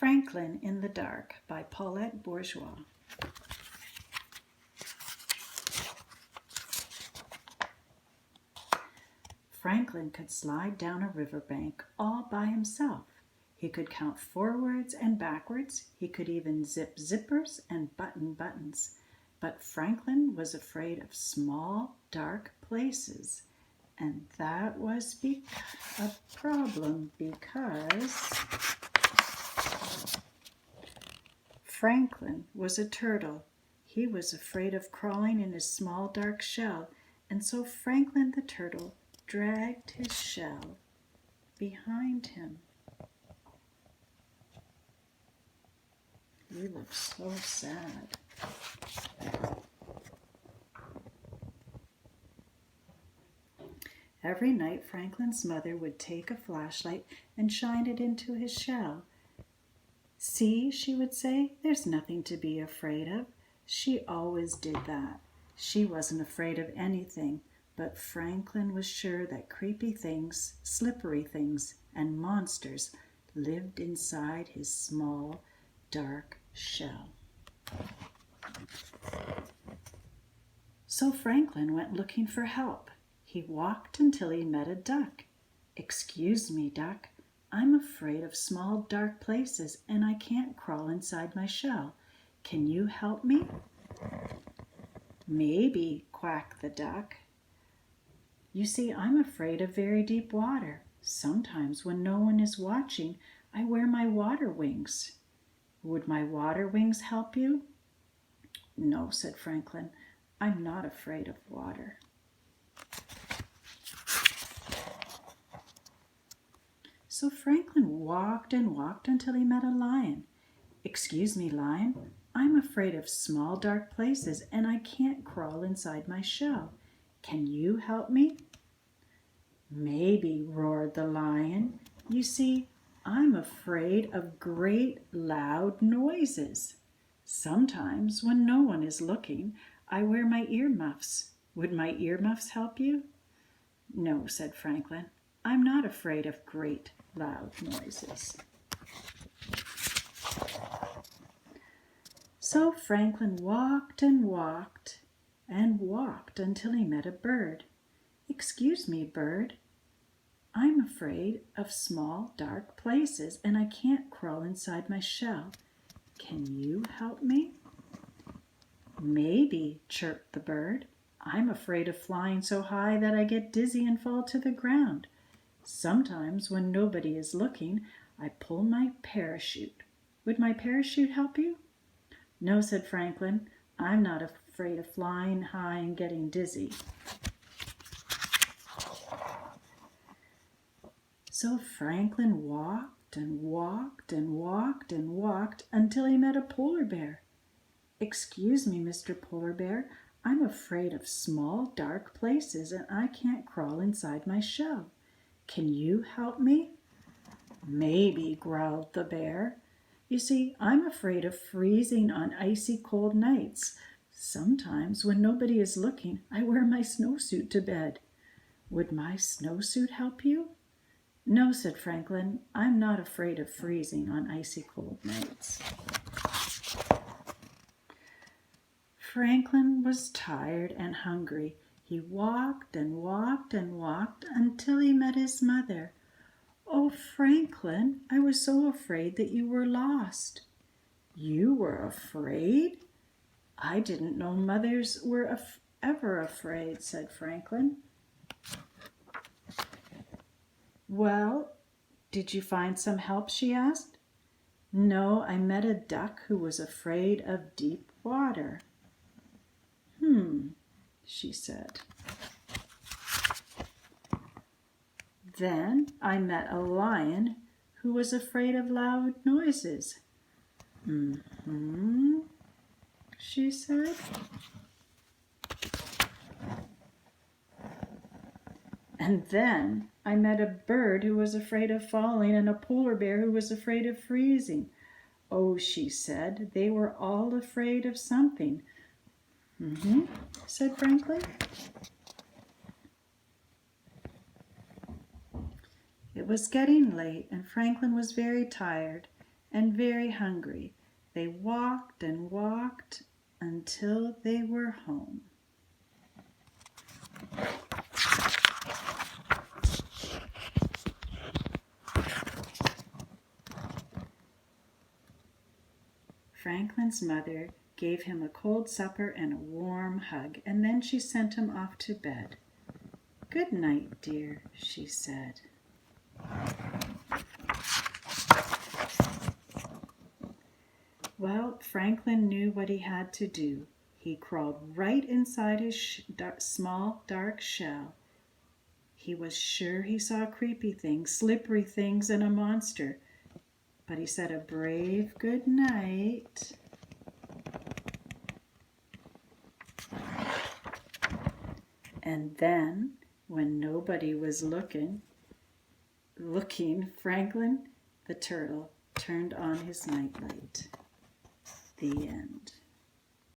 Franklin in the Dark by Paulette Bourgeois. Franklin could slide down a riverbank all by himself. He could count forwards and backwards. He could even zip zippers and button buttons. But Franklin was afraid of small, dark places. And that was a problem because Franklin was a turtle. He was afraid of crawling in his small, dark shell. And so Franklin the turtle dragged his shell behind him. He looked so sad. Every night, Franklin's mother would take a flashlight and shine it into his shell. "See," she would say, "there's nothing to be afraid of." She always did that. She wasn't afraid of anything, but Franklin was sure that creepy things, slippery things, and monsters lived inside his small, dark shell. So Franklin went looking for help. He walked until he met a duck. "Excuse me, duck. I'm afraid of small, dark places, and I can't crawl inside my shell. Can you help me?" "Maybe," quacked the duck. "You see, I'm afraid of very deep water. Sometimes when no one is watching, I wear my water wings. Would my water wings help you?" "No," said Franklin. "I'm not afraid of water." So Franklin walked and walked until he met a lion. "Excuse me, lion. I'm afraid of small, dark places, and I can't crawl inside my shell. Can you help me?" "Maybe," roared the lion. "You see, I'm afraid of great, loud noises. Sometimes, when no one is looking, I wear my earmuffs. Would my earmuffs help you?" "No," said Franklin. "I'm not afraid of great, loud noises." So Franklin walked and walked and walked until he met a bird. "Excuse me, bird. I'm afraid of small, dark places, and I can't crawl inside my shell. Can you help me?" "Maybe," chirped the bird. "I'm afraid of flying so high that I get dizzy and fall to the ground. Sometimes, when nobody is looking, I pull my parachute. Would my parachute help you?" "No," said Franklin. "I'm not afraid of flying high and getting dizzy." So Franklin walked and walked and walked and walked until he met a polar bear. "Excuse me, Mr. Polar Bear. I'm afraid of small, dark places, and I can't crawl inside my shell. Can you help me?" "Maybe," growled the bear. "You see, I'm afraid of freezing on icy cold nights. Sometimes, when nobody is looking, I wear my snowsuit to bed. Would my snowsuit help you?" "No," said Franklin. "I'm not afraid of freezing on icy cold nights." Franklin was tired and hungry. He walked and walked and walked until he met his mother. "Oh, Franklin, I was so afraid that you were lost." "You were afraid? I didn't know mothers were ever afraid," said Franklin. "Well, did you find some help?" she asked. "No, I met a duck who was afraid of deep water." She said. "Then I met a lion who was afraid of loud noises." She said. "And then I met a bird who was afraid of falling and a polar bear who was afraid of freezing." "Oh," she said, "they were all afraid of something." Said Franklin. It was getting late, and Franklin was very tired. and very hungry. They walked and walked until they were home. Franklin's mother gave him a cold supper and a warm hug, and then she sent him off to bed. "Good night, dear," she said. Well, Franklin knew what he had to do. He crawled right inside his small, dark shell. He was sure he saw creepy things, slippery things, and a monster. But he said a brave good night. And then, when nobody was looking, Franklin the turtle turned on his nightlight. The end.